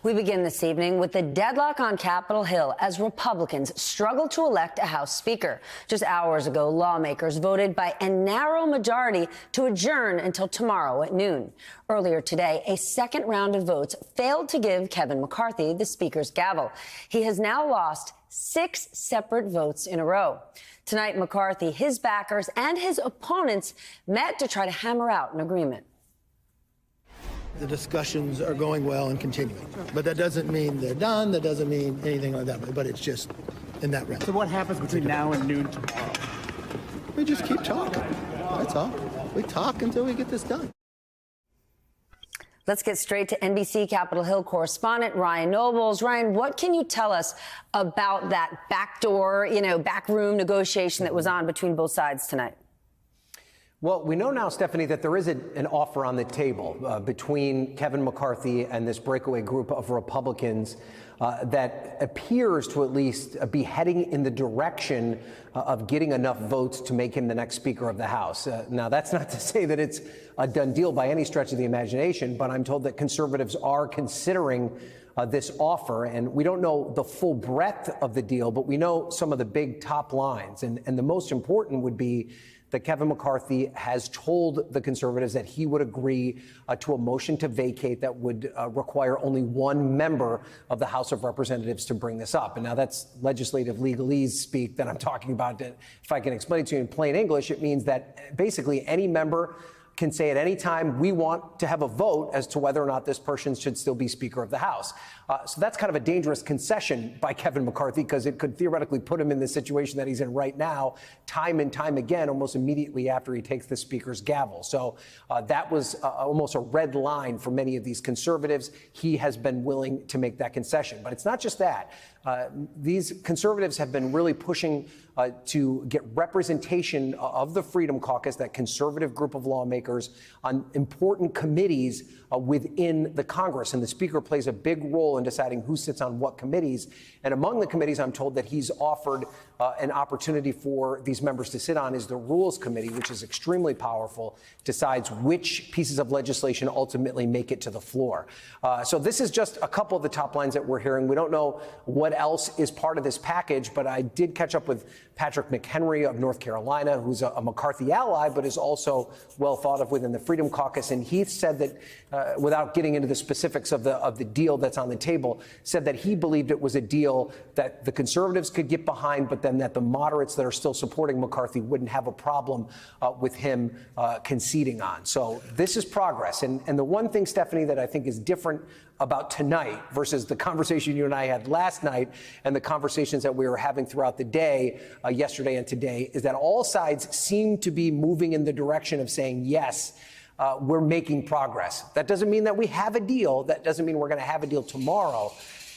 We begin this evening with the deadlock on Capitol Hill as Republicans struggle to elect a House Speaker. Just hours ago, lawmakers voted by a narrow majority to adjourn until tomorrow at noon. Earlier today, a second round of votes failed to give Kevin McCarthy the Speaker's gavel. He has now lost 6 separate votes in a row. Tonight, McCarthy, his backers, and his opponents met to try to hammer out an agreement. The discussions are going well and continuing. But that doesn't mean they're done. That doesn't mean anything like that. But it's just in that realm. So what happens between now and noon tomorrow? We just keep talking. That's all. We talk until we get this done. Let's get straight to NBC Capitol Hill correspondent Ryan Nobles. Ryan, what can you tell us about that backdoor, backroom negotiation that was on between both sides tonight? Well, we know now, Stephanie, that there is an offer on the table between Kevin McCarthy and this breakaway group of Republicans that appears to at least be heading in the direction of getting enough votes to make him the next Speaker of the House. Now, that's not to say that it's a done deal by any stretch of the imagination, but I'm told that conservatives are considering this offer, and we don't know the full breadth of the deal, but we know some of the big top lines, and the most important would be that Kevin McCarthy has told the conservatives that he would agree to a motion to vacate that would require only one member of the House of Representatives to bring this up. And now that's legislative legalese speak that I'm talking about. If I can explain it to you in plain English, it means that basically any member can say at any time, we want to have a vote as to whether or not this person should still be Speaker of the House. So that's kind of a dangerous concession by Kevin McCarthy, because it could theoretically put him in the situation that he's in right now, time and time again, almost immediately after he takes the Speaker's gavel. So that was almost a red line for many of these conservatives. He has been willing to make that concession. But it's not just that. These conservatives have been really pushing to get representation of the Freedom Caucus, that conservative group of lawmakers, on important committees within the Congress. And the Speaker plays a big role in deciding who sits on what committees. And among the committees I'm told that he's offered an opportunity for these members to sit on is the Rules Committee, which is extremely powerful, decides which pieces of legislation ultimately make it to the floor. So this is just a couple of the top lines that we're hearing. We don't know what else is part of this package, but I did catch up with Patrick McHenry of North Carolina, who's a McCarthy ally, but is also well thought of within the Freedom Caucus. And he said that, without getting into the specifics of the deal that's on the table, said that he believed it was a deal that the conservatives could get behind, but then that the moderates that are still supporting McCarthy wouldn't have a problem with him conceding on. So this is progress. And the one thing, Stephanie, that I think is different about tonight versus the conversation you and I had last night and the conversations that we were having throughout the day, yesterday and today, is that all sides seem to be moving in the direction of saying, yes, we're making progress. That doesn't mean that we have a deal. That doesn't mean we're going to have a deal tomorrow.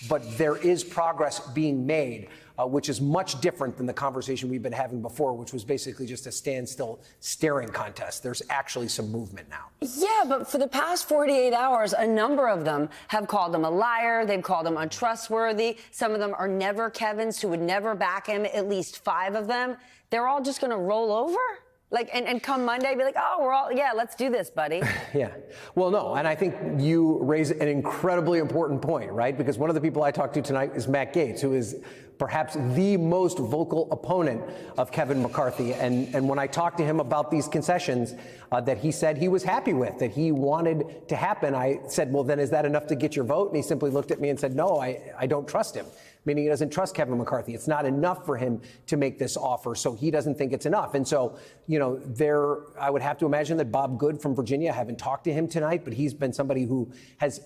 But there is progress being made, which is much different than the conversation we've been having before, which was basically just a standstill staring contest. There's actually some movement now. Yeah, but for the past 48 hours, a number of them have called him a liar. They've called him untrustworthy. Some of them are never Kevins who would never back him, at least 5 of them. They're all just going to roll over? And come Monday, be like, oh, let's do this, buddy. Yeah. Well, no. And I think you raise an incredibly important point, right? Because one of the people I talked to tonight is Matt Gaetz, who is perhaps the most vocal opponent of Kevin McCarthy. And when I talked to him about these concessions that he said he was happy with, that he wanted to happen, I said, well, then is that enough to get your vote? And he simply looked at me and said, no, I don't trust him. Meaning he doesn't trust Kevin McCarthy. It's not enough for him to make this offer, so he doesn't think it's enough. And so, I would have to imagine that Bob Good from Virginia, I haven't talked to him tonight, but he's been somebody who has,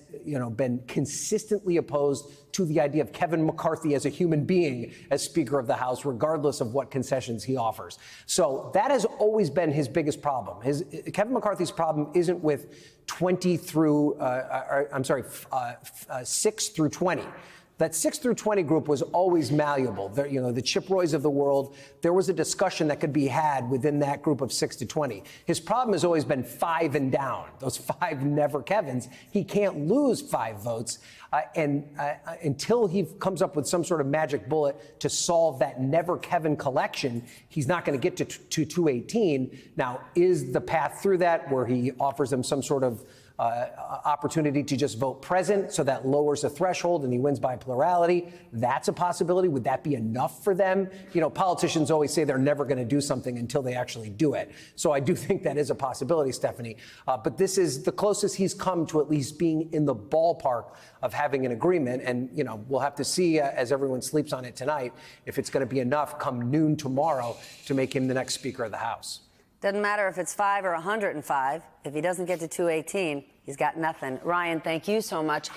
been consistently opposed to the idea of Kevin McCarthy as a human being as Speaker of the House, regardless of what concessions he offers. So that has always been his biggest problem. Kevin McCarthy's problem isn't with 6 through 20. That 6 through 20 group was always malleable. The Chip Roys of the world, there was a discussion that could be had within that group of 6 to 20. His problem has always been 5 and down, those 5 never Kevins. He can't lose 5 votes until he comes up with some sort of magic bullet to solve that never Kevin collection. He's not going to get to 218. Now, is the path through that where he offers them some sort of opportunity to just vote present, so that lowers the threshold and he wins by plurality. That's a possibility. Would that be enough for them? You know, politicians always say they're never going to do something until they actually do it. So I do think that is a possibility, Stephanie. But this is the closest he's come to at least being in the ballpark of having an agreement. And, you know, we'll have to see as everyone sleeps on it tonight if it's going to be enough come noon tomorrow to make him the next Speaker of the House. Doesn't matter if it's 5 or 105. If he doesn't get to 218, he's got nothing. Ryan, thank you so much.